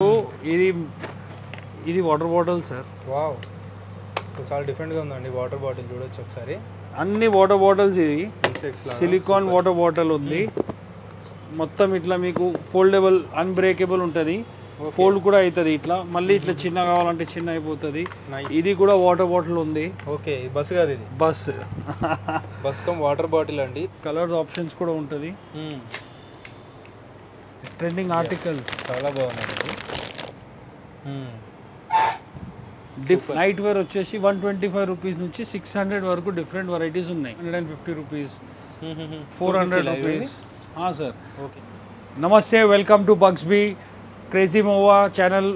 ఇది ఇది water bottle sir. Wow, so చాలా డిఫరెంట్గా ఉందండి. వాటర్ బాటిల్ చూడొచ్చు ఒకసారి. అన్ని వాటర్ బాటిల్స్ ఇది సిలికాన్ వాటర్ బాటిల్ ఉంది. మొత్తం ఇట్లా మీకు ఫోల్డబుల్ అన్బ్రేకబుల్ ఉంటుంది. ఫోల్డ్ కూడా అవుతుంది ఇట్లా. మళ్ళీ ఇట్లా చిన్న కావాలంటే చిన్న అయిపోతుంది. ఇది కూడా వాటర్ బాటిల్ ఉంది. ఓకే, బస్ కాదు ఇది, bus bus cum water bottle అండి. కలర్ ఆప్షన్స్ కూడా ఉంటుంది. ట్రెండింగ్ ఆర్టికల్స్ చాలా బాగున్నాయి. నైట్ వేర్ వచ్చేసి 125 రూపీస్ నుంచి 600 వరకు డిఫరెంట్ వెరైటీస్ ఉన్నాయి. 150 రూపీస్, 400 రూపీస్. సార్ ఓకే, నమస్తే, welcome to Bugsby. Crazy Mowa channel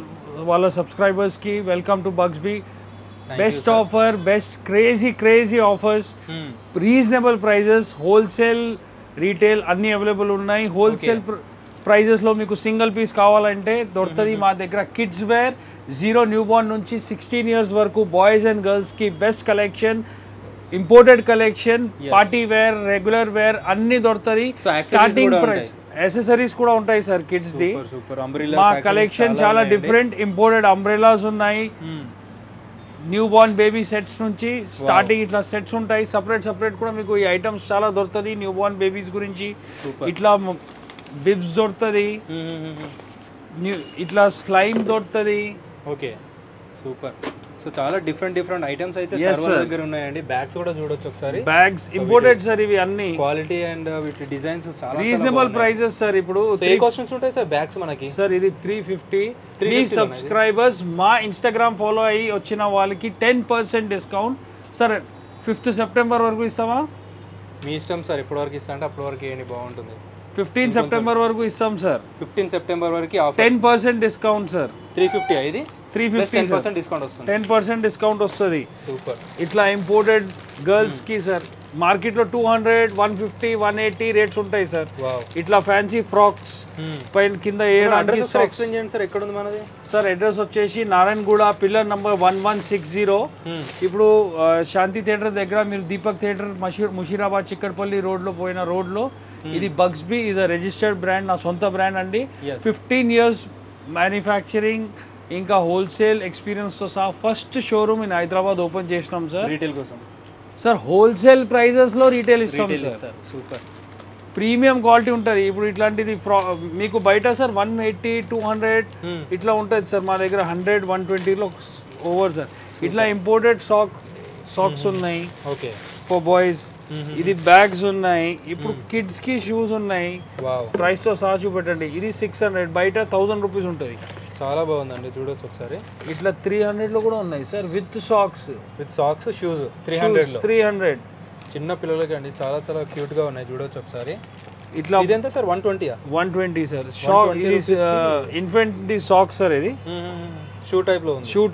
వాళ్ళ సబ్స్క్రైబర్స్కి welcome to Bugsby. Best offer, best crazy offers, reasonable prices, wholesale retail అన్నీ అవైలబుల్ ఉన్నాయి. హోల్సేల్ ప్రైజెస్లో మీకు సింగిల్ పీస్ కావాలంటే దొరుకుతుంది మా దగ్గర. కిడ్స్ వేర్ 0 న్యూ బార్న్ నుంచి 16 ఇయర్స్ వరకు బాయ్స్ అండ్ గర్ల్స్కి best collection, imported collection, party wear, regular wear అన్నీ దొరుకుతుంది. స్టార్టింగ్ ప్రైస్ యాక్సెసరీస్ కూడా ఉంటాయి సార్ కిడ్స్ ది. మా కలెక్షన్ చాలా డిఫరెంట్. ఇంపోర్టెడ్ అంబ్రెలాస్ ఉన్నాయి. న్యూ బార్న్ బేబీ సెట్స్ నుంచి స్టార్టింగ్ ఇట్లా సెట్స్ ఉంటాయి. సపరేట్ కూడా మీకు ఈ ఐటమ్స్ చాలా దొరుకుతుంది. న్యూ బార్న్ బేబీస్ గురించి ఇట్లా బిబ్స్ దొరుకుతుంది, ఇట్లా స్లైమ్ దొరుకుతుంది. Okay, super. సో చాలా డిఫరెంట్ ఐటమ్స్ అయితే సర్వర్ దగ్గర ఉన్నాయండి. బ్యాగ్స్ కూడా చూడొచ్చు ఒకసారి. బ్యాగ్స్ ఇంపోర్టెడ్ సార్, ఇవి అన్ని క్వాలిటీ అండ్ వీటి డిజైన్స్ చాలా రీజనబుల్ ప్రైజెస్ సార్. ఇప్పుడు ఏ కాస్ట్స్ ఉంటాయి సార్ బ్యాగ్స్ మనకి? సార్ ఇది 350. మీ సబ్స్క్రైబర్స్ మా ఇన్స్టాగ్రామ్ ఫాలో అయ్యి వచ్చిన వాళ్ళకి 10% డిస్కౌంట్ సార్. 5th సెప్టెంబర్ వరకు ఇస్తామా? మీ ఇష్టం సార్, ఎప్పటి వరకు ఇస్తా అంటే అప్పటి వరకు ఏంటి బాగుంటుంది. 15 సెప్టెంబర్ వరకు ఇస్తాం సార్. 15 సెప్టెంబర్ వరకు 10% డిస్కౌంట్ సార్. 350 ఇది 350 10% డిస్కౌంట్ వస్తుంది. 10% డిస్కౌంట్ వస్తుంది. సూపర్. ఇట్లా ఇంపోర్టెడ్ గర్ల్స్ కి సార్ మార్కెట్లో 200, 150, 180 రేట్స్ ఉంటాయి సార్. ఇట్లా ఫ్యాన్సీ ఫ్రాక్స్ పైన కింద వేయడానికి. సార్ ఎక్కడ ఉంది మనది? సార్ అడ్రస్ వచ్చేసి నారాయణగూడ, పిల్లర్ నంబర్ 1160. ఇప్పుడు శాంతి థియేటర్ దగ్గర మీరు దీపక్ థియేటర్ ముషీరాబాద్ చిక్కడపల్లి రోడ్లో పోయిన రోడ్లో ఇది బగ్స్బీ ఇస్ అ రిజిస్టర్డ్ బ్రాండ్, నా సొంత బ్రాండ్ అండి. 15 ఇయర్స్ మ్యానుఫ్యాక్చరింగ్ ఇంకా హోల్సేల్ ఎక్స్పీరియన్స్తో సహా first showroom in Hyderabad open చేసినాం సార్. రీటైల్ కోసం సార్ హోల్సేల్ ప్రైజెస్లో రీటైల్ ఇస్తాం సార్. సూపర్. ప్రీమియం క్వాలిటీ ఉంటుంది. ఇప్పుడు ఇట్లాంటిది మీకు బయట సార్ 180, 200 ఇట్లా ఉంటుంది సార్. మా దగ్గర 100, 120లో ఓవర్ సార్. ఇట్లా ఇంపోర్టెడ్ సాక్స్ ఉన్నాయి. Okay, for boys. ఇది బ్యాగ్స్ ఉన్నాయి. ఇప్పుడు కిడ్స్ కి షూస్ ఉన్నాయి. ప్రైస్ తో సహా చూపెట్టండి. ఇది 600, బయట 1000 రూపీస్ ఉంటుంది. చాలా బాగుందండి, చూడొచ్చు ఒకసారి. ఇట్లా 300 లో కూడా ఉన్నాయి సార్, విత్ సాక్స్ షూస్ 300. చిన్న పిల్లలకి అండి, చాలా క్యూట్ గా ఉన్నాయి, చూడొచ్చు ఒకసారి. ఇట్లా ఇదెంత సార్? 120 సార్. షాక్ ఇది ఇన్ఫెంట్ ది సాక్స్ సార్. ఇది షూ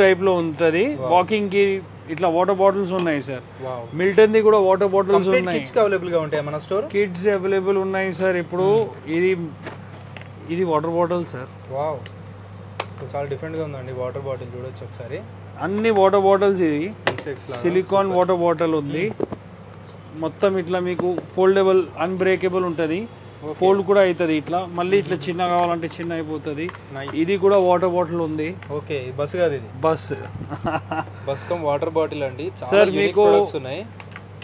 టైప్ లో ఉంటుంది. వాకింగ్ కి ఇట్లా వాటర్ బాటిల్స్ ఉన్నాయి సార్. మిల్టన్ ది కూడా వాటర్ బాటిల్స్ ఉన్నాయి. అవైలబుల్ గా ఉంటాయి మన స్టోర్. కిడ్స్ అవైలబుల్ ఉన్నాయి సార్. ఇప్పుడు ఇది water bottle sir. Wow, so చాలా డిఫరెంట్ గా ఉందండి. వాటర్ బాటిల్ చూడొచ్చు ఒకసారి. అన్ని వాటర్ బాటిల్స్ ఇది సిలికాన్ వాటర్ బాటిల్ ఉంది. మొత్తం ఇట్లా మీకు ఫోల్డబుల్ అన్బ్రేకబుల్ ఉంటుంది. ఫోల్డ్ కూడా అవుతుంది ఇట్లా. మళ్ళీ ఇట్లా చిన్న కావాలంటే చిన్న అయిపోతుంది. ఇది కూడా వాటర్ బాటిల్ ఉంది. ఓకే, బస్ కాదు ఇది, బస్ కమ్ వాటర్ బాటిల్ అండి. సార్ మీకు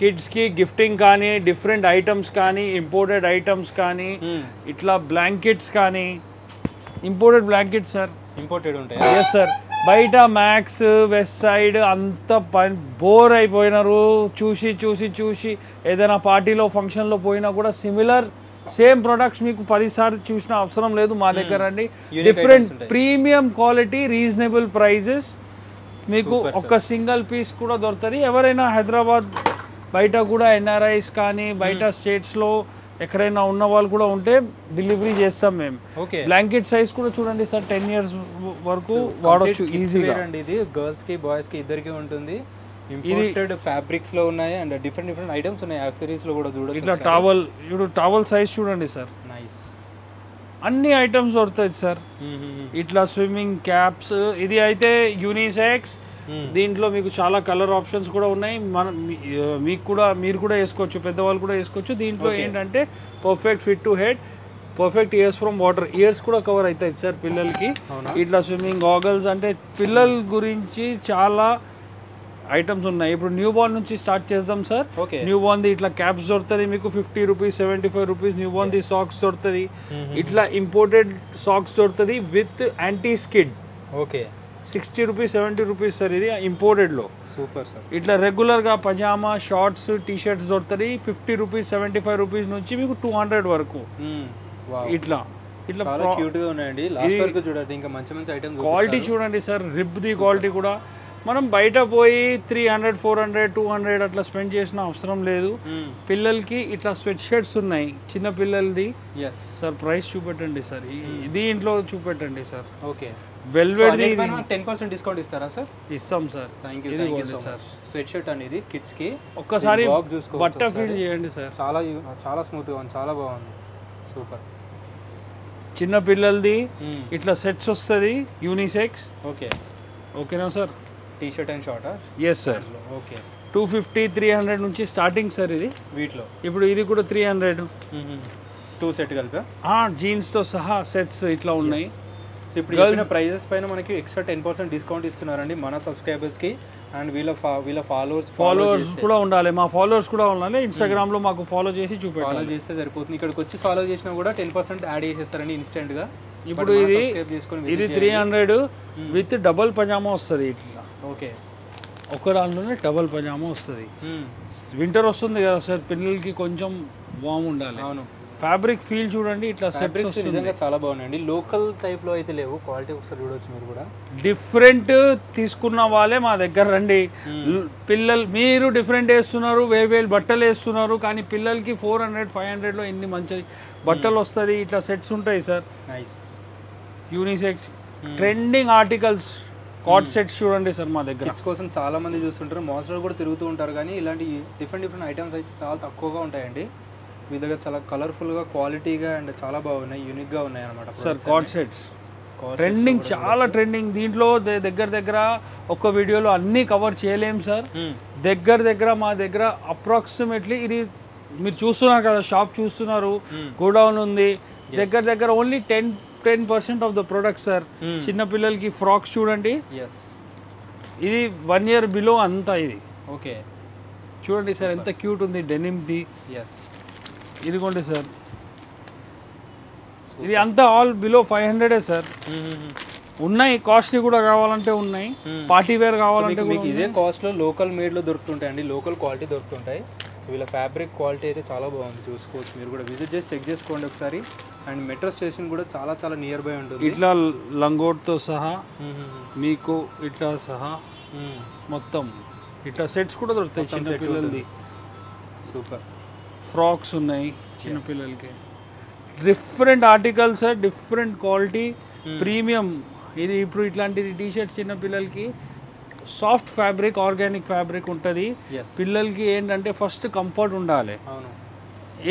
కిడ్స్ కి గిఫ్టింగ్ కానీ, డిఫరెంట్ ఐటమ్స్ కానీ, ఇంపోర్టెడ్ ఐటమ్స్ కానీ, ఇట్లా బ్లాంకెట్స్ కానీ. ఇంపోర్టెడ్ బ్లాంకెట్స్ సార్, ఇంపోర్టెడ్ ఉంటాయి. Yes sir. బయట మ్యాక్స్, వెస్ట్ సైడ్ అంత బోర్ అయిపోయినారు చూసి. ఏదైనా పార్టీలో ఫంక్షన్లో పోయినా కూడా సిమిలర్ సేమ్ ప్రొడక్ట్స్ మీకు 10 సార్లు చూసిన అవసరం లేదు. మా దగ్గర అండి different premium quality, reasonable prices. మీకు ఒక సింగిల్ పీస్ కూడా దొరుకుతుంది. ఎవరైనా హైదరాబాద్ బయట కూడా ఎన్ఆర్ఐస్ కానీ బయట స్టేట్స్లో ఎక్కడైనా ఉన్న వాళ్ళు కూడా ఉంటే డెలివరీ చేస్తాం మేము. బ్లాంకెట్ సైజ్ కూడా చూడండి సార్, 10 ఇయర్స్ వరకు వాడొచ్చు ఈజీగా. ఇది గర్ల్స్ కి బాయ్స్ కి ఇద్దరికి ఉంటుంది. ఇంపోర్టెడ్ ఫ్యాబ్రిక్స్ లో ఉన్నాయి అండ్ డిఫరెంట్ ఐటమ్స్ ఉన్నాయి. యాక్సెసరీస్ లో కూడా చూడొచ్చు. ఇట్లా టవల్ సైజ్ చూడండి సార్. నైస్. అన్ని ఐటమ్స్ దొరుకుతాయి సార్. ఇట్లా స్విమ్మింగ్ క్యాప్స్. ఇది అయితే యూనిసెక్స్. దీంట్లో మీకు చాలా కలర్ ఆప్షన్స్ కూడా ఉన్నాయి. మీరు కూడా వేసుకోవచ్చు, పెద్దవాళ్ళు కూడా వేసుకోవచ్చు. దీంట్లో ఏంటంటే perfect fit to head. Perfect years from water, years కూడా కవర్ అవుతాయి సార్ పిల్లలకి. ఇట్లా స్విమ్మింగ్ గాగల్స్ అంటే పిల్లల గురించి చాలా ఐటమ్స్ ఉన్నాయి. ఇప్పుడు న్యూ బార్న్ నుంచి స్టార్ట్ చేద్దాం సార్. న్యూ బార్న్ ది ఇట్లా క్యాప్స్ దొరుకుతుంది మీకు 50 rupees 75 rupees. New born the socks దొరుకుతుంది. ఇట్లా ఇంపోర్టెడ్ సాక్స్ దొరుకుతుంది with anti skid. Okay 60 rupees 70 rupees sir, ఇది ఇంపోర్టెడ్లో. Super sir. ఇట్లా రెగ్యులర్గా పజామా షార్ట్స్ టీ షర్ట్స్ దొరుకుతాయి 50 రూపీస్ 75 రూపీస్ నుంచి మీకు 200 వరకు. ఇట్లా ఇట్లా చాలా క్యూట్ గా ఉన్నాయండి. లాస్ట్ వరకు చూడండి, ఇంకా మంచి మంచి ఐటమ్స్. క్వాలిటీ చూడండి సార్, రిబ్ ది క్వాలిటీ కూడా. మనం బయట పోయి 300 400 200 అట్లా స్పెండ్ చేసిన అవసరం లేదు. పిల్లలకి ఇట్లా స్వెట్ షర్ట్స్ ఉన్నాయి చిన్న పిల్లలది సార్. ప్రైస్ చూపెట్టండి సార్, దీంట్లో చూపెట్టండి sir. Okay velvet the 10% discount ఇస్తారా సార్? ఇస్తాం sir. Thank you sir. Sweat shirt అనేది కిడ్స్ కి ఒక్కసారి బట్ట ఫీల్ చేయండి సార్. చాలా చాలా స్మూత్ గా ఉంది, చాలా బాగుంది. సూపర్. చిన్న పిల్లలది ఇట్లా సెట్స్ వస్తుంది యూనిసెక్స్. ఓకే ఓకేనా sir? T shirt and short. Yes sir. Okay 250 300 నుంచి స్టార్టింగ్ సార్ ఇది. వీటిలో ఇప్పుడు ఇది కూడా 300. 2 సెట్ కలిపా జీన్స్ తో సహా సెట్స్ ఇట్లా ఉన్నాయి. సో ఇప్పుడు చెప్పిన ప్రైజెస్ పైన మనకి ఎక్స్ట్రా 10% డిస్కౌంట్ ఇస్తున్నారండి మన సబ్స్క్రైబర్స్ కి. అండ్ వీళ్ళ ఫాలోవర్స్ కూడా ఉండాలి, మా ఫాలోవర్స్ కూడా ఉండాలి. ఇన్స్టాగ్రామ్ లో మాకు ఫాలో చేసి చూపెట్టాలి. ఫాలో చేస్తే సరిపోతుంది. ఇక్కడికి వచ్చి ఫాలో చేసినా కూడా 10% యాడ్ చేసేస్తారండి ఇన్స్టెంట్ గా. ఇప్పుడు ఇది 300 విత్ డబల్ పజామా వస్తుంది ఇట్లా. ఓకే ఒక దాంట్లోనే డబల్ పజామా వస్తుంది. వింటర్ వస్తుంది కదా సార్, పిల్లలకి కొంచెం వామ్ ఉండాలి. అవును. ఫ్యాబ్రిక్ ఫీల్ చూడండి, ఇట్లా సెట్స్ నిజంగా చాలా బాగున్నాయండి. లోకల్ టైప్ లో అయితే లేవు, క్వాలిటీ ఒకసారి చూడొచ్చు మీరు కూడా. డిఫరెంట్ తీసుకున్న వాళ్ళే మా దగ్గర రండి. పిల్లలు మీరు డిఫరెంట్ వేస్తున్నారు, వేరు బట్టలు వేస్తున్నారు, కానీ పిల్లలకి 400 500 లో ఎన్ని మంచి బట్టలు వస్తుంది. ఇట్లా సెట్స్ ఉంటాయి sir. Nice. Unisex trending articles card sets చూడండి సార్ మా దగ్గర. కిడ్స్ కోసం చాలా మంది చూస్తుంటారు, మాల్స్లో కూడా తిరుగుతూ ఉంటారు, కానీ ఇలాంటి డిఫరెంట్ ఐటమ్స్ అయితే చాలా తక్కువగా ఉంటాయండి. మీ దగ్గర చాలా కలర్ఫుల్గా క్వాలిటీగా అండ్ చాలా బాగున్నాయి, యూనిక్గా ఉన్నాయి అనమాట సార్. కార్డ్ సెట్స్ ట్రెండింగ్, చాలా ట్రెండింగ్. దీంట్లో దగ్గర ఒక వీడియోలో అన్నీ కవర్ చేయలేం సార్. దగ్గర మా దగ్గర అప్రాక్సిమేట్లీ ఇది మీరు చూస్తున్నారు కదా, షాప్ చూస్తున్నారు, గోడౌన్ ఉంది. దగ్గర only 10% of the product sir. చిన్న పిల్లలకి ఫ్రాక్స్ చూడండి, ఇది 1 year బిలో అంతా. ఇది ఓకే చూడండి సార్ ఎంత క్యూట్ ఉంది, డెనిమ్ది. ఇదిగోండి సార్, ఇది అంతా ఆల్ బిలో 500 సార్. ఉన్నాయి కాస్ట్లీ కూడా కావాలంటే ఉన్నాయి, పార్టీ వేర్ కావాలంటే మీకు ఇదే కాస్ట్లో లోకల్ మేడ్లో దొరుకుతుంటాయండి, లోకల్ క్వాలిటీ దొరుకుతుంటాయి. సో వీళ్ళ ఫ్యాబ్రిక్ క్వాలిటీ అయితే చాలా బాగుంది, చూసుకోవచ్చు. మీరు కూడా విజిట్ చేసి చెక్ చేసుకోండి ఒకసారి. అండ్ మెట్రో స్టేషన్ కూడా చాలా నియర్ బై ఉంటుంది. ఇట్లా లంగోట్తో సహా మీకు ఇట్లా సహా మొత్తం ఇట్లా సెట్స్ కూడా దొరుకుతాయి చిన్న పిల్లలది. సూపర్. ఫ్రాక్స్ ఉన్నాయి చిన్నపిల్లలకి, different articles, different quality, premium. ఇది ఇప్పుడు ఇట్లాంటిది టీ షర్ట్స్ చిన్నపిల్లలకి సాఫ్ట్ ఫ్యాబ్రిక్, ఆర్గానిక్ ఫ్యాబ్రిక్ ఉంటుంది. పిల్లలకి ఏంటంటే ఫస్ట్ కంఫర్ట్ ఉండాలి.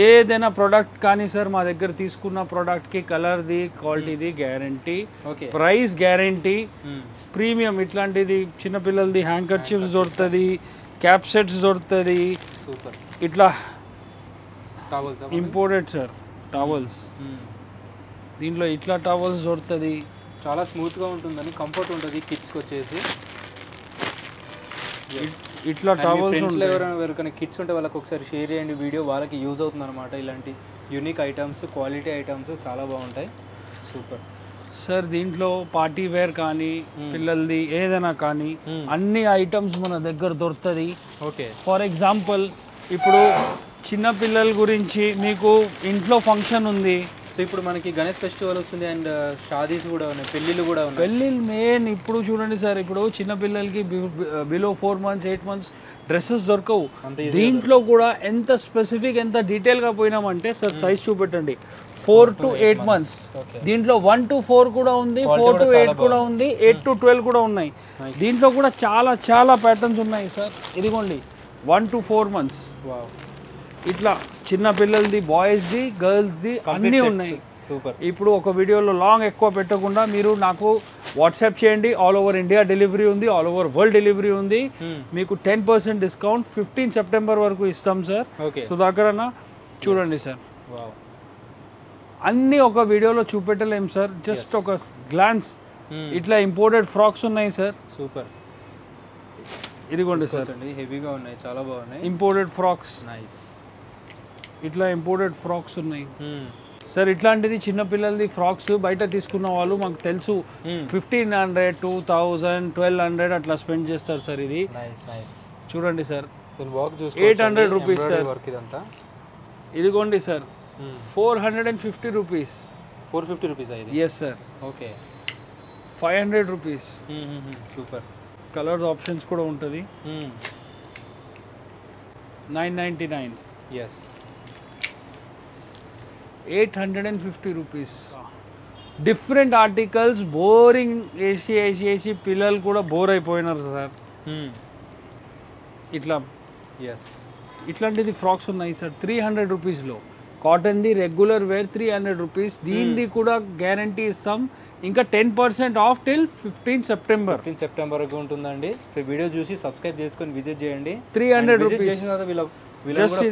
ఏదైనా ప్రోడక్ట్ కానీ సార్ మా దగ్గర తీసుకున్న ప్రోడక్ట్కి కలర్ది, క్వాలిటీది గ్యారంటీ, ప్రైస్ గ్యారంటీ, ప్రీమియం. ఇట్లాంటిది చిన్నపిల్లలది హ్యాంకర్ చిప్స్ దొరుకుతుంది, క్యాప్ సెట్స్ దొరుకుతుంది. ఇట్లా ఇంపోర్టెడ్ సార్ టవల్స్. దీంట్లో ఇట్లా టవల్స్ దొరుకుతుంది, చాలా స్మూత్గా ఉంటుందని, కంఫర్ట్ ఉంటుంది కిడ్స్కి వచ్చేసి. ఇట్లా టవల్స్ ఎవరైనా కిడ్స్ ఉంటే వాళ్ళకి ఒకసారి షేర్ చేయండి వీడియో, వాళ్ళకి యూజ్ అవుతుంది అనమాట. ఇలాంటి యూనిక్ ఐటమ్స్, క్వాలిటీ ఐటమ్స్ చాలా బాగుంటాయి. Super sir. దీంట్లో పార్టీ వేర్ కానీ పిల్లలది ఏదైనా కానీ అన్ని ఐటమ్స్ మన దగ్గర దొరుకుతుంది. ఓకే. ఫర్ ఎగ్జాంపుల్ ఇప్పుడు చిన్న పిల్లల గురించి మీకు ఇంట్లో ఫంక్షన్ ఉంది. సో ఇప్పుడు మనకి గణేష్ ఫెస్టివల్ వస్తుంది అండ్ షాదీస్ కూడా ఉన్నాయి, పెళ్ళిళ్ళు కూడా ఉన్నాయి. పెళ్ళిళ్ళు మెయిన్ ఇప్పుడు చూడండి సార్, ఇప్పుడు చిన్న పిల్లలకి బిలో 4 months 8 months డ్రెస్సెస్ దొరకవు. దీంట్లో కూడా ఎంత స్పెసిఫిక్, ఎంత డీటెయిల్గా పోయినామంటే సార్, సైజ్ చూపెట్టండి, 4 to 8 months. దీంట్లో 1 to 4 కూడా ఉంది, 4 to 8 కూడా ఉంది, 8 to 12 కూడా ఉన్నాయి. దీంట్లో కూడా చాలా ప్యాటర్న్స్ ఉన్నాయి సార్. ఇదిగోండి 1 to 4 months. ఇట్లా చిన్న పిల్లలది, బాయ్స్ది, గర్ల్స్ది అన్నీ ఉన్నాయి. సూపర్. ఇప్పుడు ఒక వీడియోలో లాంగ్ ఎక్కువ పెట్టకుండా మీరు నాకు వాట్సాప్ చేయండి. ఆల్ ఓవర్ ఇండియా డెలివరీ ఉంది, ఆల్ ఓవర్ వరల్డ్ డెలివరీ ఉంది. మీకు 10% డిస్కౌంట్ 15 September వరకు ఇస్తాం సార్. ఓకే. సుధాకర్ అన్న చూడండి సార్, అన్నీ ఒక వీడియోలో చూపెట్టలేం సార్, జస్ట్ ఒక గ్లాన్స్. ఇట్లా ఇంపోర్టెడ్ ఫ్రాక్స్ ఉన్నాయి సార్. సూపర్. ఇదిగోండి సార్, హెవీగా ఉన్నాయి, చాలా బాగున్నాయి. Imported frocks. నైస్. ఇట్లా ఇంపోర్టెడ్ ఫ్రాక్స్ ఉన్నాయి సార్. ఇట్లాంటిది చిన్నపిల్లలది ఫ్రాక్స్ బయట తీసుకున్న వాళ్ళు మాకు తెలుసు 1500, 2000, 1200 అట్లా స్పెండ్ చేస్తారు సార్. ఇది చూడండి సార్, 800 రూపీస్ సార్. ఇదిగోండి సార్, 450 రూపీస్. 450 రూపీస్ ఇది? Yes sir. Okay. 500 rupees. Super. Colours options కూడా ఉంటుంది. 999. Yes. 850 rupees. Different articles. Boring వేసి వేసి వేసి పిల్లలు కూడా బోర్ అయిపోయినారు సార్. ఇట్లా ఇట్లాంటిది ఫ్రాక్స్ ఉన్నాయి సార్ 300 రూపీస్లో. కాటన్ది రెగ్యులర్ వేర్ 300 రూపీస్. దీనిది కూడా గ్యారంటీ ఇస్తాం. ఇంకా 10% ఆఫ్ టిల్ 15 సెప్టెంబర్. 15 సెప్టెంబర్ వరకు ఉంటుందండి. సో వీడియో చూసి సబ్స్క్రైబ్ చేసుకొని విజిట్ చేయండి. 300 రూపీస్ చేసిన తర్వాత వీళ్ళు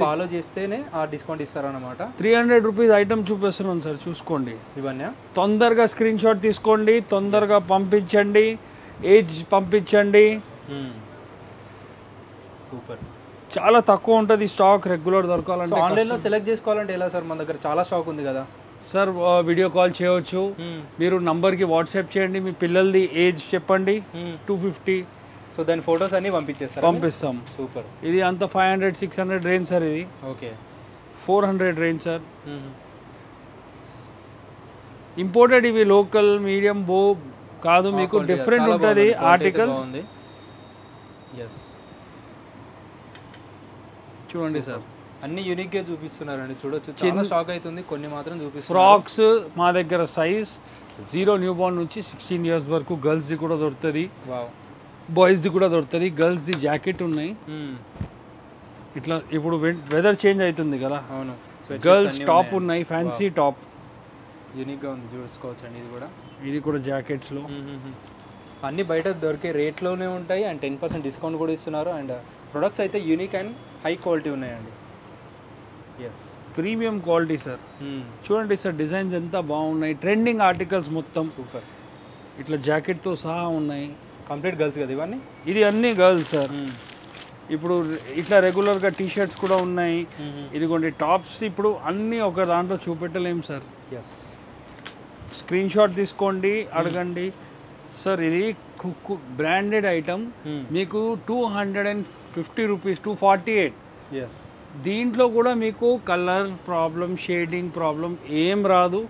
ఫాలో చేస్తేనే ఆ డిస్కౌంట్ ఇస్తారన్నమాట. 300 రూపీస్ ఐటమ్ చూపిస్తున్నాను సార్, చూసుకోండి. ఇవన్నీ తొందరగా స్క్రీన్ షాట్ తీసుకోండి, తొందరగా పంపించండి, ఏజ్ పంపించండి. సూపర్. చాలా తక్కువ ఉంటుంది స్టాక్, రెగ్యులర్ దొరకాలంటే. ఆన్లైన్లో సెలెక్ట్ చేసుకోవాలంటే ఎలా సార్? మన దగ్గర చాలా స్టాక్ ఉంది కదా సార్. వీడియో కాల్ చేయవచ్చు. మీరు నంబర్కి వాట్సాప్ చేయండి, మీ పిల్లలది ఏజ్ చెప్పండి. 250. సో దాని ఫొటోస్ అన్ని పంపించేస్తారు? పంపిస్తాం. సూపర్. ఇది అంత 500, 600 రేంజ్ సార్. ఇది ఓకే. 400 range sir. ఇంపోర్టెడ్ ఇవి లోకల్ మీడియం బో కాదు, మీకు డిఫరెంట్ ఉంటుంది ఆర్టికల్స్. చూడండి సార్, అన్ని యూనిక్ గా చూపిస్తున్నారండి. చూడొచ్చు, చాలా స్టాక్ అవుతుంది, కొన్ని మాత్రం చూపిస్తున్నారు. ఫ్రాక్స్ మా దగ్గర సైజ్ 0 న్యూ బార్న్ నుంచి 16 ఇయర్స్ వరకు గర్ల్స్ది కూడా దొరుకుతుంది, బాయ్స్ది కూడా దొరుకుతుంది. గర్ల్స్ది జాకెట్ ఉన్నాయి. ఇట్లా ఇప్పుడు వెదర్ చేంజ్ అవుతుంది కదా. అవును. గర్ల్స్ టాప్ ఉన్నాయి, ఫ్యాన్సీ టాప్. యూనిక్ గా ఉంది, చూసుకోవచ్చు అండి. ఇది కూడా జాకెట్స్ లో అన్ని బయట దొరికే రేట్లోనే ఉంటాయి. అండ్ 10% డిస్కౌంట్ కూడా ఇస్తున్నారు. అండ్ ప్రొడక్ట్స్ అయితే యూనిక్ అండ్ హై క్వాలిటీ ఉన్నాయండి. Premium quality sir. చూడండి సార్, డిజైన్స్ ఎంత బాగున్నాయి. ట్రెండింగ్ ఆర్టికల్స్ మొత్తం. సూపర్. ఇట్లా జాకెట్తో సహా ఉన్నాయి. కంప్లీట్ గర్ల్స్ కదా ఇవన్నీ? ఇది అన్ని గర్ల్స్ సార్. ఇప్పుడు ఇట్లా రెగ్యులర్గా టీ షర్ట్స్ కూడా ఉన్నాయి. ఇదిగోండి టాప్స్. ఇప్పుడు అన్నీ ఒక దాంట్లో చూపెట్టలేము సార్. స్క్రీన్ షాట్ తీసుకోండి, అడగండి సార్. ఇది బ్రాండెడ్ ఐటమ్, మీకు 250 రూపీస్, 248. దీంట్లో కూడా మీకు కలర్ ప్రాబ్లం, షేడింగ్ ప్రాబ్లం ఏం రాదు.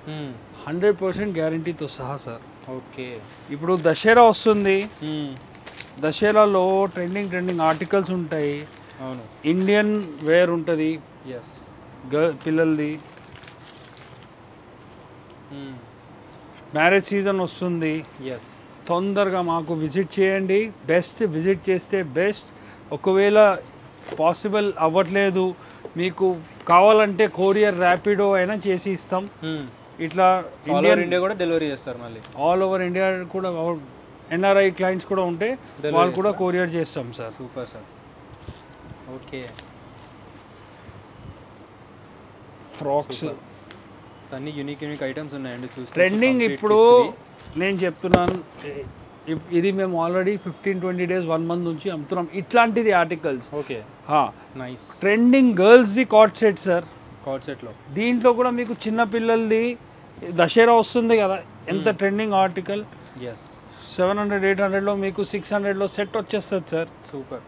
100% గ్యారంటీతో సహా సార్. ఓకే. ఇప్పుడు దసరా వస్తుంది. దసరాలో ట్రెండింగ్ ఆర్టికల్స్ ఉంటాయి. అవును. ఇండియన్ వేర్ ఉంటుంది, పిల్లలది. మ్యారేజ్ సీజన్ వస్తుంది. తొందరగా మాకు విజిట్ చేయండి. బెస్ట్ విజిట్ చేస్తే బెస్ట్. ఒకవేళ పాసిబుల్ అవ్వట్లేదు, మీకు కావాలంటే కొరియర్ ర్యాపిడో అయినా చేసి ఇస్తాం. ఇట్లా ఇండియా కూడా డెలివరీ చేస్తారు. మళ్ళీ ఆల్ ఓవర్ ఇండియా కూడా ఎన్ఆర్ఐ క్లయింట్స్ కూడా ఉంటే వాళ్ళు కూడా కొరియర్ చేస్తాం sir. Super sir. Okay. Frocks అన్ని యూనిక్ ఐటమ్స్ ఉన్నాయండి. ట్రెండింగ్ ఇప్పుడు నేను చెప్తున్నాను, ఇది మేము ఆల్రెడీ 15-20 డేస్ 1 మంత్ నుంచి అమ్ముతున్నాం ఇట్లాంటిది ఆర్టికల్స్. ఓకే. నైస్. ట్రెండింగ్ గర్ల్స్ది కార్డ్ సెట్ సార్. కార్డ్ సెట్లో దీంట్లో కూడా మీకు చిన్న పిల్లలది దసరా వస్తుంది కదా, ఎంత ట్రెండింగ్ ఆర్టికల్. 700-800లో మీకు 600లో సెట్ వచ్చేస్తుంది సార్. సూపర్.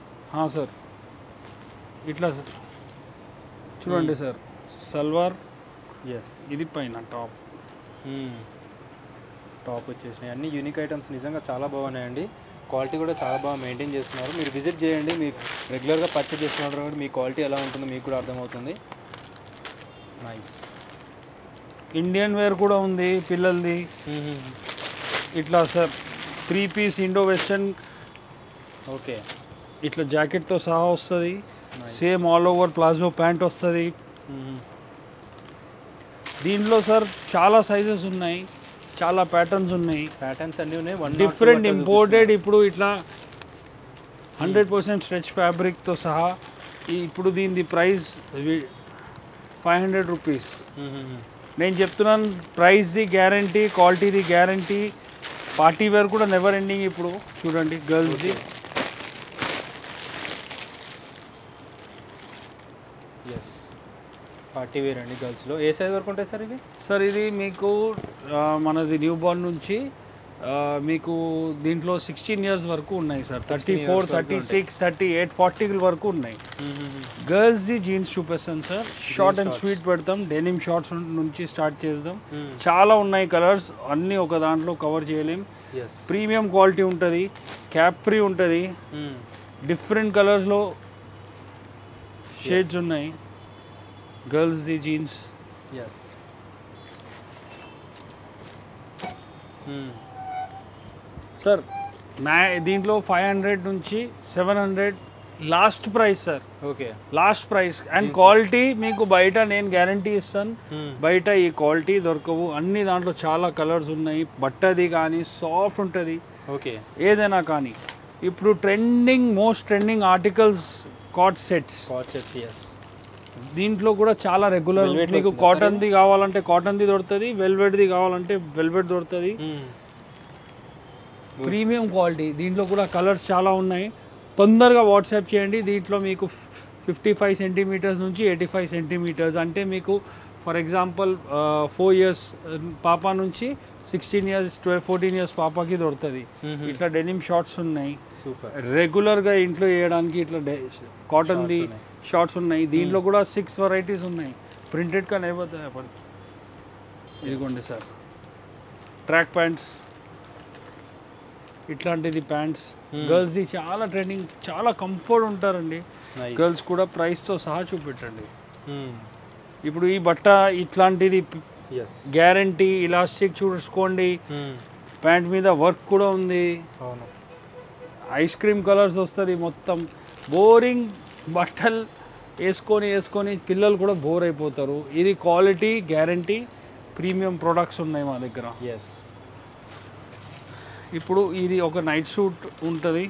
సార్ ఇట్లా సార్ చూడండి సార్. సల్వార్. ఇది పైన టాప్. టాప్ వచ్చేసినాయి. అన్ని యూనిక్ ఐటమ్స్ నిజంగా చాలా బాగున్నాయండి. క్వాలిటీ కూడా చాలా బాగా మెయింటైన్ చేస్తున్నారు. మీరు విజిట్ చేయండి. మీరు రెగ్యులర్గా పర్చేజ్ చేస్తున్నారు కాబట్టి మీ క్వాలిటీ ఎలా ఉంటుందో మీకు కూడా అర్థమవుతుంది. నైస్. ఇండియన్ వేర్ కూడా ఉంది పిల్లలది. ఇట్లా sir 3 piece Indo western. Okay. ఇట్లా జాకెట్తో సహా వస్తుంది. Same all over palazzo pant వస్తుంది. దీంట్లో సార్ చాలా సైజెస్ ఉన్నాయి, చాలా ప్యాటర్న్స్ ఉన్నాయి. ప్యాటర్న్స్ అన్నీ ఉన్నాయి, డిఫరెంట్ ఇంపోర్టెడ్. ఇప్పుడు ఇట్లా 100% స్ట్రెచ్ ఫ్యాబ్రిక్తో సహా. ఇప్పుడు దీని ప్రైస్ 500 రూపీస్. నేను చెప్తున్నాను, ప్రైస్ది గ్యారంటీ, క్వాలిటీది గ్యారంటీ. పార్టీ వేర్ కూడా నెవర్ ఎండింగ్. ఇప్పుడు చూడండి గర్ల్స్ది. ఎస్, పార్టీ వేర్ అండి గర్ల్స్లో. ఏ సైజ్ వరకు ఉంటాయి సార్ ఇవి? సార్ ఇది మీకు మనది న్యూ బోర్న్ నుంచి మీకు దీంట్లో 16 years వరకు ఉన్నాయి సార్. 34, 36, 38, 40 వరకు ఉన్నాయి. గర్ల్స్ది జీన్స్ చూపిస్తాను సార్. షార్ట్ అండ్ స్వీట్ పెడతాం. డెనిమ్ షార్ట్స్ నుంచి స్టార్ట్ చేద్దాం. చాలా ఉన్నాయి కలర్స్, అన్నీ ఒక దాంట్లో కవర్ చేయలేం. ప్రీమియం క్వాలిటీ ఉంటుంది. క్యాప్రీ ఉంటుంది. డిఫరెంట్ కలర్స్లో షేడ్స్ ఉన్నాయి. గర్ల్స్ది జీన్స్. సార్ దీంట్లో 500 నుంచి 700 last price sir. Okay, last price. And quality మీకు బయట నేను గ్యారంటీ ఇస్తాను, బయట ఈ క్వాలిటీ దొరకవు. అన్ని దాంట్లో చాలా కలర్స్ ఉన్నాయి. బట్టది కానీ సాఫ్ట్ ఉంటుంది. ఓకే, ఏదైనా కానీ. ఇప్పుడు most trending articles coord sets. దీంట్లో కూడా చాలా రెగ్యులర్. మీకు కాటన్ది కావాలంటే కాటన్ది దొరుకుతుంది, వెల్వెట్ది కావాలంటే వెల్వెట్ దొరుకుతుంది. Premium quality. దీంట్లో కూడా కలర్స్ చాలా ఉన్నాయి. తొందరగా వాట్సాప్ చేయండి. దీంట్లో మీకు 55 centimeters నుంచి 85 centimeters, అంటే మీకు ఫర్ ఎగ్జాంపుల్ 4 years పాప నుంచి 16 years 14 years పాపకి దొరుకుతుంది. ఇట్లా డెనిమ్ షార్ట్స్ ఉన్నాయి. సూపర్. రెగ్యులర్గా ఇంట్లో వేయడానికి ఇట్లా కాటన్ది షార్ట్స్ ఉన్నాయి. దీంట్లో కూడా 6 varieties ఉన్నాయి. ప్రింటెడ్ కానీ అయిపోతాయి. ఇదిగోండి సార్, ట్రాక్ ప్యాంట్స్, ఇట్లాంటిది ప్యాంట్స్. గర్ల్స్ది చాలా ట్రెండింగ్, చాలా కంఫర్ట్ ఉంటారండి గర్ల్స్ కూడా. ప్రైస్తో సహా చూపెట్టండి. ఇప్పుడు ఈ బట్ట ఇట్లాంటిది గ్యారంటీ. ఇలాస్టిక్ చూసుకోండి. ప్యాంట్ మీద వర్క్ కూడా ఉంది. ఐస్ క్రీమ్ కలర్స్ వస్తుంది. మొత్తం బోరింగ్ బట్టలు వేసుకొని పిల్లలు కూడా బోర్ అయిపోతారు. ఇది క్వాలిటీ గ్యారంటీ. ప్రీమియం ప్రొడక్ట్స్ ఉన్నాయి మా దగ్గర. ఇప్పుడు ఇది ఒక నైట్ సూట్ ఉంటుంది.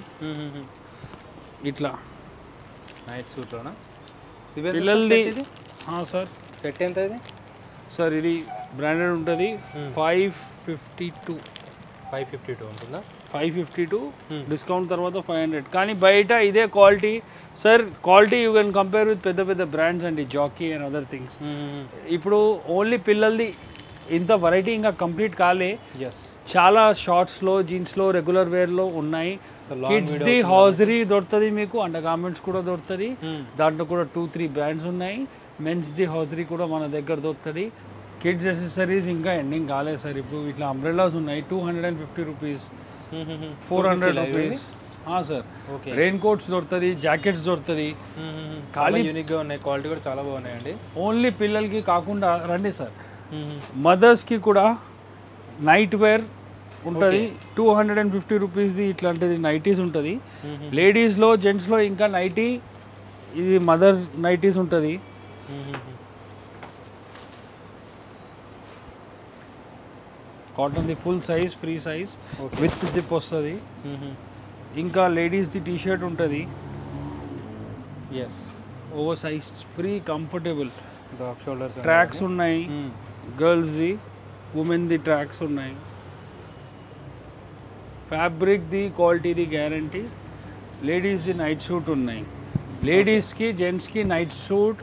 ఇట్లా నైట్ సూట్లోనా పిల్లలది? సార్ సెట్ ఎంత ఇది సార్? ఇది బ్రాండెడ్ ఉంటుంది. 552 ఉంటుందా? 552 డిస్కౌంట్ తర్వాత 500. కానీ బయట ఇదే quality sir. Quality you can compare with పెద్ద పెద్ద బ్రాండ్స్ అండి, జాకీ అండ్ అదర్ థింగ్స్. ఇప్పుడు ఓన్లీ పిల్లలది ఇంత వెరైటీ ఇంకా కంప్లీట్ కాలే. చాలా షార్ట్స్లో, జీన్స్లో, రెగ్యులర్ వేర్లో ఉన్నాయి. కిడ్స్ది హౌజరీ దొరుకుతుంది మీకు. అండర్ గార్మెంట్స్ కూడా దొరుకుతుంది. దాంట్లో కూడా 2-3 brands ఉన్నాయి. మెన్స్ది హౌజరీ కూడా మన దగ్గర దొరుకుతుంది. కిడ్స్ యాక్సెసరీస్ ఇంకా ఎండింగ్ కాలేదు సార్. ఇప్పుడు ఇట్లా అంబ్రెల్లాస్ ఉన్నాయి. 250 rupees, 400 rupees. Sir rain coats దొరుకుతుంది, జాకెట్స్ దొరుకుతుంది. చాలా యూనిక్గా ఉన్నాయి. క్వాలిటీ కూడా చాలా బాగున్నాయండి. ఓన్లీ పిల్లలకి కాకుండా రండి సార్, మదర్స్కి కూడా నైట్ వేర్ ఉంటుంది. 250 రూపీస్ది ఇట్లాంటిది నైటీస్ ఉంటుంది. లేడీస్లో, జెంట్స్లో ఇంకా నైటీ, ఇది మదర్ నైటీస్ ఉంటుంది. కాటన్ది full size, free size, with zip వస్తుంది. ఇంకా లేడీస్ది టీ షర్ట్ ఉంటుంది. Over size, free, comfortable. Drop shoulders tracks ఉన్నాయి. గర్ల్స్ది, ఉమెన్ది ట్రాక్స్ ఉన్నాయి. ఫ్యాబ్రిక్ది క్వాలిటీది గ్యారంటీ. లేడీస్ది నైట్ సూట్ ఉన్నాయి. లేడీస్కి, జెంట్స్కి night suit,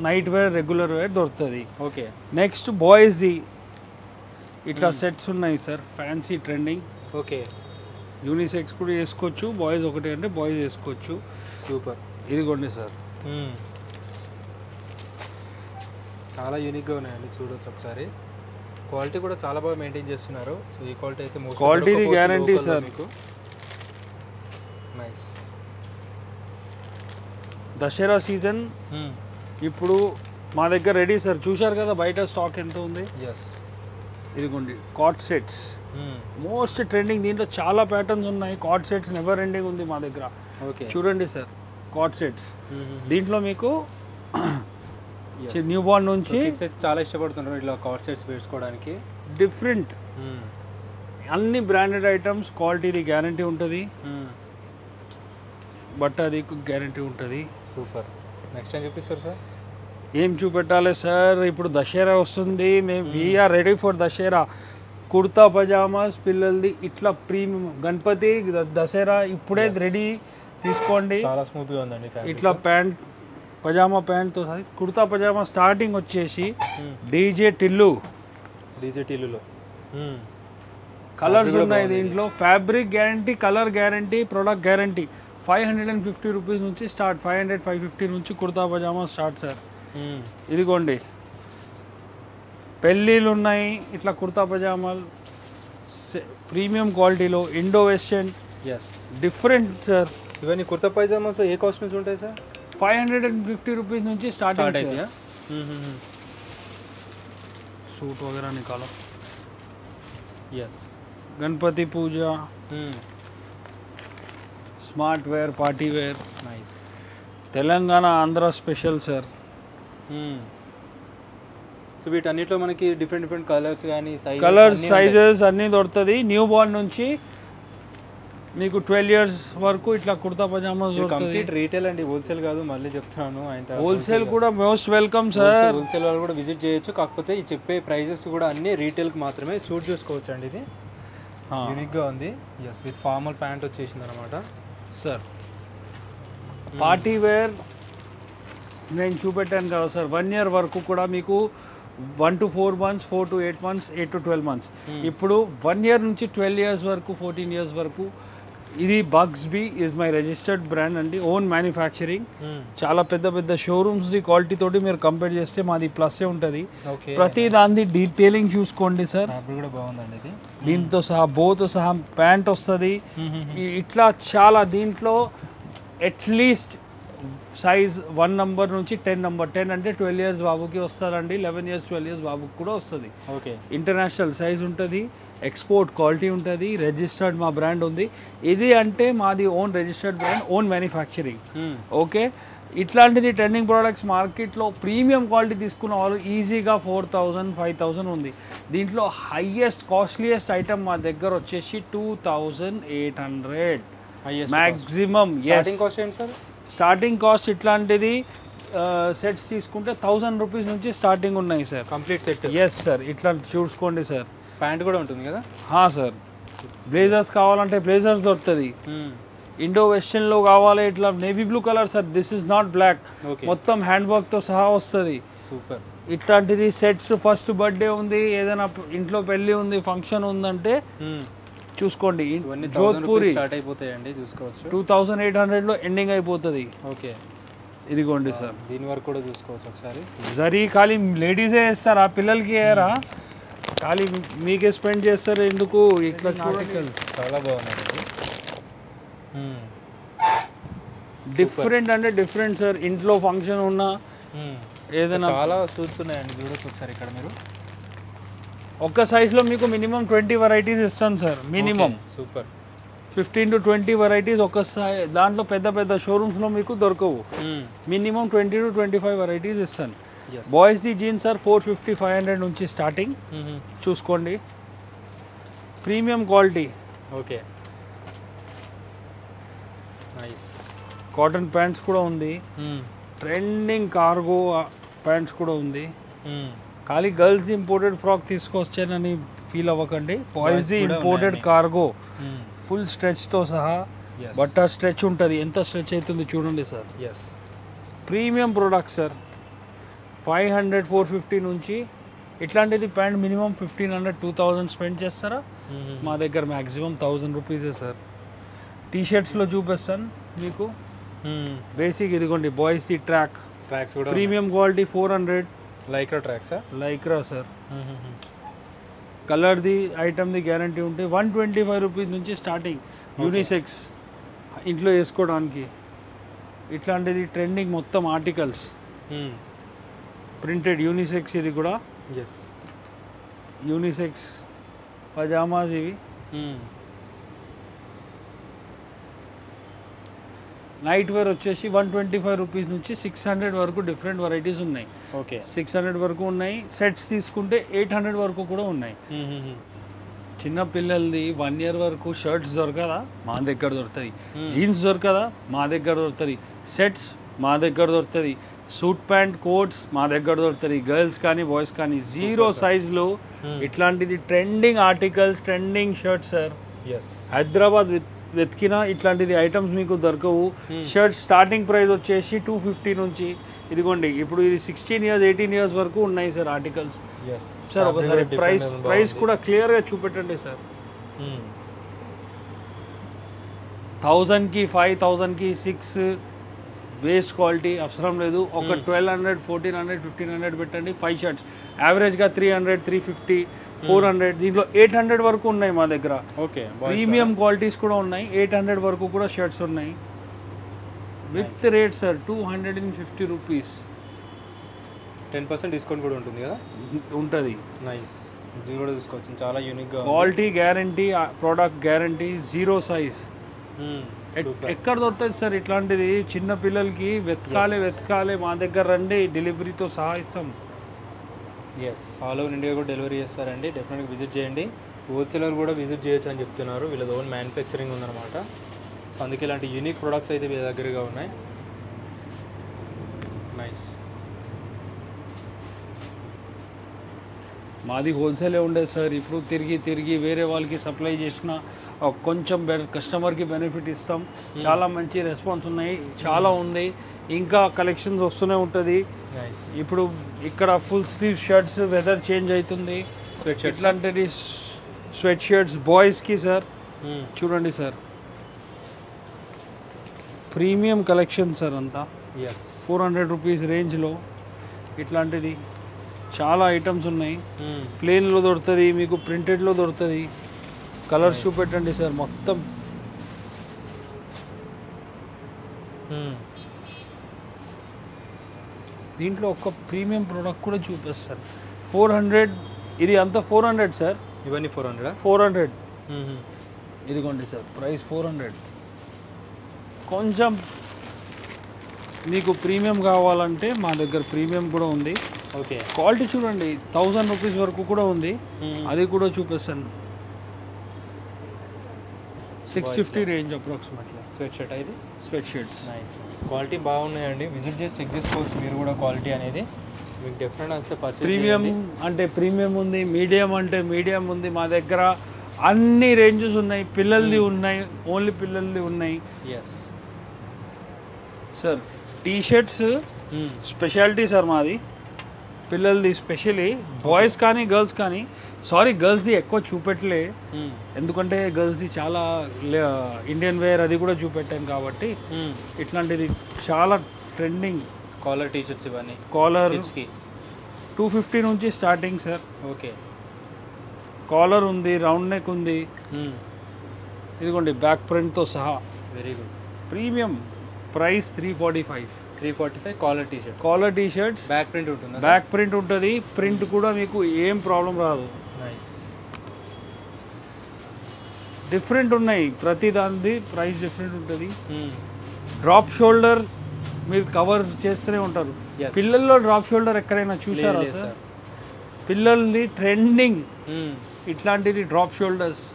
night wear, regular wear దొరుకుతుంది. ఓకే. నెక్స్ట్ బాయ్స్ది ఇట్లా సెట్స్ ఉన్నాయి sir. Fancy trending. Okay. Unisex కూడా వేసుకోవచ్చు. బాయ్స్ ఒకటి అంటే బాయ్స్ వేసుకోవచ్చు. సూపర్. ఇదిగోండి సార్, చాలా యూనిక్గా ఉన్నాయండి. చూడొచ్చు ఒకసారి. క్వాలిటీ కూడా చాలా బాగా మెయింటైన్ చేస్తున్నారు. సో ఈ క్వాలిటీ అయితే క్వాలిటీది గ్యారంటీ సార్. మీకు నైస్. దసరా సీజన్ ఇప్పుడు మా దగ్గర రెడీ సార్. చూశారు కదా బయట స్టాక్ ఎంత ఉంది. ఇదిగోండి కాట్ సెట్స్, మోస్ట్ ట్రెండింగ్. దీంట్లో చాలా ప్యాటర్న్స్ ఉన్నాయి. కాట్ సెట్స్ నెవర్ ఎండింగ్ ఉంది మా దగ్గర. చూడండి సార్, కాట్ సెట్స్. దీంట్లో మీకు న్యూ బార్న్ నుంచి చాలా ఇష్టపడుతుంటారు ఇట్లా కాట్ సెట్స్ వేసుకోవడానికి. డిఫరెంట్ అన్ని బ్రాండెడ్ ఐటమ్స్. క్వాలిటీది గ్యారంటీ ఉంటుంది. బట్ అది గ్యారంటీ ఉంటుంది. సూపర్. నెక్స్ట్ ఏం చూపిస్తారు సార్? ఏం చూపెట్టాలి సార్, ఇప్పుడు దసరా వస్తుంది, మేము we are ready for Dasara. Kurta pyjamas పిల్లలది ఇట్లా ప్రీమియం, గణపతి దసరా ఇప్పుడే రెడీ తీసుకోండి. చాలా స్మూత్గా ఉందండి. ఇట్లా ప్యాంట్ పజామా ప్యాంట్తో కుర్తా పజామా స్టార్టింగ్ వచ్చేసి డీజే టిల్లులో కలర్స్ ఉన్నాయి దీంట్లో. Fabric guarantee, colour guarantee, product guarantee. 550 rupees నుంచి స్టార్ట్, 500-550 నుంచి కుర్తా పజామా స్టార్ట్ సార్. ఇదిగోండి పెళ్ళిళ్ళు ఉన్నాయి, ఇట్లా కుర్తా పజామాలు ప్రీమియం క్వాలిటీలో, ఇండో వెస్టర్న్ డిఫరెంట్ సార్. ఇవన్నీ కుర్తా పైజామాస్ ఏ కాస్ట్ నుంచి ఉంటాయి సార్? 550 రూపీస్ నుంచి స్టార్టింగ్ है. सूट वगैरह निकालो. Yes, Ganapati Puja, smart wear, party wear. Nice. Telangana Andhra special sir. So వీటన్నిటిలో మనకి డిఫరెంట్ కలర్స్ కానీ సైజెస్ అన్నీ దొరుకుతుంది. న్యూ బార్న్ నుంచి మీకు 12 years వరకు ఇట్లా కుర్తా పజామాస్ దొరుకుతుంది. రీటైల్ అండి, హోల్సేల్ కాదు, మళ్ళీ చెప్తున్నాను. హోల్సేల్ కూడా మోస్ట్ వెల్కమ్ సార్. హోల్సేల్ వాళ్ళు కూడా విజిట్ చేయొచ్చు. కాకపోతే ఈ చెప్పే ప్రైజెస్ కూడా అన్ని రీటైల్కి మాత్రమే. సూట్ చూసుకోవచ్చు అండి, ఇది యూనిక్గా ఉంది. ఎస్, విత్ ఫార్మల్ ప్యాంట్ వచ్చేసింది అనమాట సార్. పార్టీ వేర్ నేను చూపెట్టాను కదా సార్, 1 year వరకు కూడా మీకు 1 to 4 months, 4 to 8 months, 8 to 12 months. ఇప్పుడు 1 year నుంచి 12 years వరకు, 14 years వరకు. ఇది బగ్స్బీ ఈజ్ మై రిజిస్టర్డ్ బ్రాండ్ అండి, ఓన్ మ్యానుఫ్యాక్చరింగ్. చాలా పెద్ద షోరూమ్స్ది క్వాలిటీ తోటి మీరు కంపేర్ చేస్తే మాది ప్లస్సే ఉంటుంది. ప్రతి దాని డీటెయిలింగ్ చూసుకోండి సార్. కూడా బాగుందండి ఇది. దీంతో సహా బోతో సహా ప్యాంట్ వస్తుంది. ఇట్లా చాలా దీంట్లో అట్లీస్ట్ సైజ్ 1 number నుంచి 10 number. 10 అంటే 12 years బాబుకి వస్తారండి, 11 years 12 years బాబుకి కూడా వస్తుంది. ఓకే, ఇంటర్నేషనల్ సైజ్ ఉంటుంది, ఎక్స్పోర్ట్ క్వాలిటీ ఉంటుంది, రిజిస్టర్డ్ మా బ్రాండ్ ఉంది. ఇది అంటే మాది own registered brand, own manufacturing. Okay, ఇట్లాంటిది ట్రెండింగ్ ప్రోడక్ట్స్ మార్కెట్లో ప్రీమియం క్వాలిటీ తీసుకున్న వాళ్ళు ఈజీగా 4000, 5000 ఉంది. దీంట్లో హైయెస్ట్ కాస్ట్లీయెస్ట్ ఐటమ్ మా దగ్గర వచ్చేసి 2800 మ్యాక్సిమం. స్టార్టింగ్ కాస్ట్ ఇట్లాంటిది సెట్స్ తీసుకుంటే 1000 రూపీస్ నుంచి స్టార్టింగ్ ఉన్నాయి sir, complete set. Yes sir, ఇట్లా చూసుకోండి సార్. ప్యాంట్ కూడా ఉంటుంది కదా? సార్. బ్లేజర్స్ కావాలంటే బ్లేజర్స్ దొరుకుతుంది. ఇండో వెస్టర్న్లో కావాలి, ఇట్లా navy blue colour sir. This is not black, మొత్తం హ్యాండ్ వర్క్తో సహా వస్తుంది. సూపర్. ఇట్లాంటిది సెట్స్, ఫస్ట్ బర్త్డే ఉంది, ఏదైనా ఇంట్లో పెళ్ళి ఉంది, ఫంక్షన్ ఉందంటే చూసుకోండి. జోధ్పూరి స్టార్ట్ అయిపోతాయండి, చూసుకోవచ్చు. 2800లో ఎండింగ్ అయిపోతుంది. ఓకే, ఇదిగోండి సార్. దీని వరకు కూడా చూసుకోవచ్చు ఒకసారి. జరీ ఖాళీ లేడీసే వేస్తారు, ఆ పిల్లలకి వేయరా, ఖాళీ మీకే స్పెండ్ చేస్తారు. ఎందుకు ఇట్లా ఆర్టికల్స్ చాలా బాగున్నాయి. డిఫరెంట్ అంటే డిఫరెంట్ సార్. ఇంట్లో ఫంక్షన్ ఉన్నా ఏదైనా చాలా సూట్స్ ఉన్నాయండి, చూడొచ్చు ఒకసారి ఇక్కడ మీరు. ఒక్క సైజ్లో మీకు మినిమం 20 వెరైటీస్ ఇస్తాను sir, minimum. Super. 15 to 20 varieties ఒక దాంట్లో పెద్ద షోరూమ్స్లో మీకు దొరకవు. మినిమం 20 to 25 వెరైటీస్ ఇస్తాను. బాయ్స్ది జీన్స్ సార్ 450-500 నుంచి స్టార్టింగ్. చూసుకోండి, premium quality. Okay, nice. Cotton pants కూడా ఉంది, ట్రెండింగ్ కార్గో ప్యాంట్స్ కూడా ఉంది. ఖాళీ గర్ల్స్ ఇంపోర్టెడ్ ఫ్రాక్ తీసుకొచ్చానని ఫీల్ అవ్వకండి. బాయ్స్ది ఇంపోర్టెడ్ కార్గో, ఫుల్ స్ట్రెచ్తో సహా. బట్టర్ స్ట్రెచ్ ఉంటుంది, ఎంత స్ట్రెచ్ అవుతుంది చూడండి సార్. Premium product sir. 500-450 నుంచి ఇట్లాంటిది ప్యాంట్ మినిమం 1500-2000 స్పెండ్ చేస్తారా? మా దగ్గర మ్యాక్సిమం 1000 రూపీసే సార్. టీషర్ట్స్లో చూపిస్తాను మీకు. బేసిక్ ఇదిగోండి, బాయ్స్ది ట్రాక్స్ కూడా premium quality 400. Lycra tracks, Lycra sir. కలర్ది ఐటమ్ది గ్యారంటీ ఉంటే 125 రూపీస్ నుంచి స్టార్టింగ్. యూనిసెక్స్ ఇంట్లో వేసుకోవడానికి. ఇట్లాంటిది ట్రెండింగ్ మొత్తం ఆర్టికల్స్, ప్రింటెడ్ యూనిసెక్స్. ఇది కూడా యూనిసెక్స్ పజామాస్ ఇవి. నైట్ వేర్ వచ్చేసి 125 రూపీస్ నుంచి 600 వరకు డిఫరెంట్ వెరైటీస్ ఉన్నాయి. ఓకే, 600 వరకు ఉన్నాయి. సెట్స్ తీసుకుంటే 800 వరకు కూడా ఉన్నాయి. చిన్న పిల్లలది 1 year వరకు షర్ట్స్ దొరకదా? మా దగ్గర దొరుకుతుంది. జీన్స్ దొరకదా? మా దగ్గర దొరుకుతుంది. సెట్స్ మా దగ్గర దొరుకుతుంది. సూట్ ప్యాంట్ కోట్స్ మా దగ్గర దొరుకుతాయి, గర్ల్స్ కానీ బాయ్స్ కానీ జీరో సైజ్లో ఇట్లాంటిది trending articles, trending shirts sir. Hyderabad వెతికినా ఇట్లాంటిది ఐటమ్స్ మీకు దొరకవు. షర్ట్స్ స్టార్టింగ్ ప్రైస్ వచ్చేసి 250 నుంచి, ఇదిగోండి ఇప్పుడు ఇది 16 years 18 years వరకు ఉన్నాయి సార్ ఆర్టికల్స్. సార్ ఒకసారి ప్రైస్ కూడా క్లియర్గా చూపెట్టండి సార్. 1000కి 5000కి 6 వేస్ట్ క్వాలిటీ అవసరం లేదు. ఒక 1200 1400 1500 పెట్టండి. 5 షర్ట్స్ యావరేజ్గా 300 350 400, దీంట్లో 800 వరకు ఉన్నాయి మా దగ్గర. ఓకే, ప్రీమియం క్వాలిటీస్ కూడా ఉన్నాయి. 800 వరకు కూడా షర్ట్స్ ఉన్నాయి with rate sir 250 rupees. 10% discount కూడా ఉంటుంది కదా? ఉంటుంది. నైస్, ఇది కూడా తీసుకోవచ్చు. చాలా యూనిక్గా quality guarantee, product guarantee, zero size. ఎక్కడ దొరుకుతుంది సార్ ఇట్లాంటిది? చిన్న పిల్లలకి వెతకాలి, మా దగ్గర రండి, డెలివరీతో సహా ఇస్తాం. ఆల్ ఓవర్ ఇండియా కూడా డెలివరీ చేస్తారండి. డెఫినెట్గా విజిట్ చేయండి. హోల్సేలర్ కూడా విజిట్ చేయొచ్చు అని చెప్తున్నారు. వీళ్ళది ఓన్ మ్యానుఫ్యాక్చరింగ్ ఉందన్నమాట. సో అందుకే ఇలాంటి యూనిక్ ప్రొడక్ట్స్ అయితే వీళ్ళ దగ్గరగా ఉన్నాయి. నైస్. మాది హోల్సేలే ఉండేది సార్. ఇప్పుడు తిరిగి వేరే వాళ్ళకి సప్లై చేసిన కొంచెం కస్టమర్కి బెనిఫిట్ ఇస్తాం. చాలా మంచి రెస్పాన్స్ ఉన్నాయి, చాలా ఉంది, ఇంకా కలెక్షన్స్ వస్తూనే ఉంటుంది. ఇప్పుడు ఇక్కడ full sleeve shirts weather change అవుతుంది. ఇట్లాంటిది స్వెట్ షర్ట్స్ బాయ్స్కి సార్ చూడండి సార్, ప్రీమియం కలెక్షన్ సార్ అంతా. 400 రూపీస్ రేంజ్లో ఇట్లాంటిది చాలా ఐటమ్స్ ఉన్నాయి. ప్లెయిన్లో దొరుకుతుంది మీకు, ప్రింటెడ్లో దొరుకుతుంది. కలర్స్ చూపెట్టండి సార్ మొత్తం. దీంట్లో ఒక ప్రీమియం ప్రోడక్ట్ కూడా చూపిస్తారు. 400, ఇది అంతా 400 సార్. ఇవన్నీ 400. ఇదిగోండి సార్ ప్రైస్ 400. కొంచెం మీకు ప్రీమియం కావాలంటే మా దగ్గర ప్రీమియం కూడా ఉంది. ఓకే, క్వాలిటీ చూడండి, 1000 రూపీస్ వరకు కూడా ఉంది, అది కూడా చూపిస్తాను. 650 రేంజ్ అప్రాక్సిమేట్లీ. స్వెట్ షర్ట్ అయితే స్వెట్ షర్ట్స్ నైస్, క్వాలిటీ బాగున్నాయండి. విజిట్ చేసి చెక్ చేసుకోవచ్చు మీరు కూడా క్వాలిటీ అనేది. మీకు డిఫరెంట్ వస్తే పర్చేస్. ప్రీమియం అంటే ప్రీమియం ఉంది, మీడియం అంటే మీడియం ఉంది. మా దగ్గర అన్ని రేంజెస్ ఉన్నాయి. పిల్లలది ఉన్నాయి, ఓన్లీ పిల్లలది ఉన్నాయి sir. T shirts speciality sir మాది, పిల్లలది స్పెషలీ. బాయ్స్ కానీ గర్ల్స్ కానీ, సారీ గర్ల్స్ది ఎక్కువ చూపెట్టలే, ఎందుకంటే గర్ల్స్ది చాలా ఇండియన్ వేర్ అది కూడా చూపెట్టాను కాబట్టి. ఇట్లాంటిది చాలా ట్రెండింగ్ కాలర్ టీ షర్ట్స్, ఇవన్నీ కాలర్ 250 నుంచి స్టార్టింగ్ సార్. ఓకే, కాలర్ ఉంది, రౌండ్ నెక్ ఉంది, ఇదిగోండి బ్యాక్ ప్రింట్తో సహా. Very good. Premium price 345 collar T shirt. Collar T shirts back print ఉంటుంది, బ్యాక్ ప్రింట్ ఉంటుంది. ప్రింట్ కూడా మీకు ఏం ప్రాబ్లం రాదు. నైస్. డిఫరెంట్ ఉన్నాయి, ప్రతి దానిది ప్రైస్ డిఫరెంట్ ఉంటుంది. డ్రాప్ షోల్డర్ మీరు కవర్ చేస్తూనే ఉంటారు. పిల్లల్లో డ్రాప్ షోల్డర్ ఎక్కడైనా చూసారా సార్? పిల్లల్ని ట్రెండింగ్ ఇట్లాంటిది డ్రాప్ షోల్డర్స్.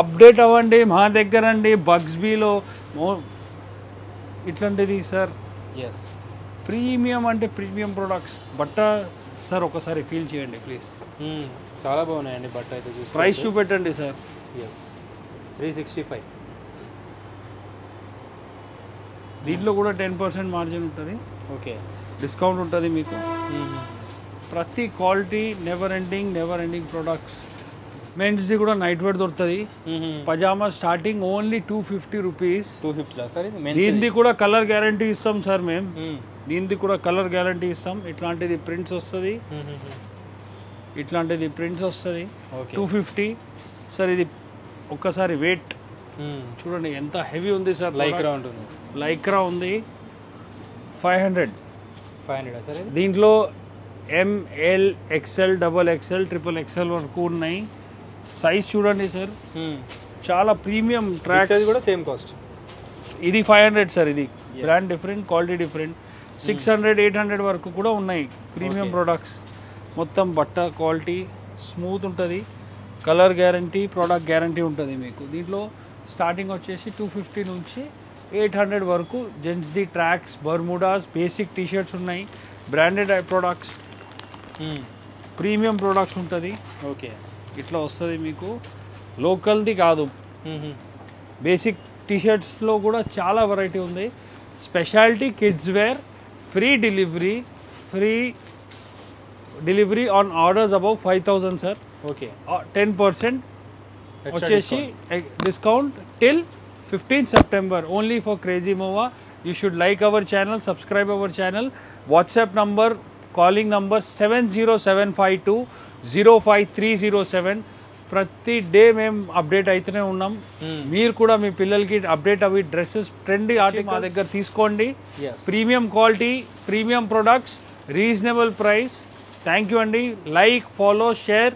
అప్డేట్ అవ్వండి, మా దగ్గర అండి బగ్స్బీలో ఇట్లాంటిది సార్. ప్రీమియం అంటే ప్రీమియం ప్రొడక్ట్స్. బట్ట సార్ ఒకసారి ఫీల్ చేయండి ప్లీజ్. చాలా బాగున్నాయండి బట్ట అయితే. ప్రైస్ చూపెట్టండి సార్. 365. దీంట్లో కూడా 10% మార్జిన్ ఉంటుంది. ఓకే, డిస్కౌంట్ ఉంటుంది మీకు. ప్రతి క్వాలిటీ నెవర్ ఎండింగ్ ప్రొడక్ట్స్. మెన్స్ది కూడా నైట్ వేర్ దొరుకుతుంది. పజామా స్టార్టింగ్ ఓన్లీ 250 రూపీస్. 250 సార్. దీనిది కూడా కలర్ గ్యారంటీ ఇస్తాం సార్ మేము. దీనిది కూడా కలర్ గ్యారంటీ ఇస్తాం. ఇట్లాంటిది ప్రింట్స్ వస్తుంది, ఇట్లాంటిది ప్రింట్స్ వస్తుంది. 250 సార్. ఇది ఒక్కసారి వెయిట్ చూడండి ఎంత హెవీ ఉంది సార్. లైక్రా ఉంది 500 సార్. దీంట్లో ML XL XXL XXL వరకు ఉన్నాయి. సైజ్ చూడండి సార్, చాలా ప్రీమియం ట్రాక్స్ కూడా సేమ్ కాస్ట్. ఇది 500 సార్. ఇది బ్రాండ్ డిఫరెంట్, క్వాలిటీ డిఫరెంట్. 600 800 వరకు కూడా ఉన్నాయి ప్రీమియం ప్రొడక్ట్స్. మొత్తం బట్ట క్వాలిటీ స్మూత్ ఉంటుంది, కలర్ గ్యారంటీ, ప్రోడక్ట్ గ్యారంటీ ఉంటుంది మీకు. దీంట్లో స్టార్టింగ్ వచ్చేసి 250 నుంచి 800 వరకు జెంట్స్ది ట్రాక్స్, బర్ముడాస్, బేసిక్ టీషర్ట్స్ ఉన్నాయి. బ్రాండెడ్ ప్రొడక్ట్స్, ప్రీమియం ప్రొడక్ట్స్ ఉంటుంది. ఓకే, ఇట్లా వస్తుంది మీకు, లోకల్ది కాదు. బేసిక్ టీషర్ట్స్లో కూడా చాలా వెరైటీ ఉంది. Speciality kids wear, free delivery on orders above 5000 sir. Okay, 10% వచ్చేసి discount till 15 September only for crazy మోవా. You should like our channel, subscribe our channel. WhatsApp number, calling number 7075205307. ప్రతి డే మేము update అవుతూనే ఉన్నాం. మీరు కూడా మీ పిల్లలకి అప్డేట్ అవి డ్రెస్సెస్ ట్రెండీ ఆర్టికల్ మా దగ్గర తీసుకోండి. Premium quality, premium products, reasonable price. Thank you అండి. Like, follow, share.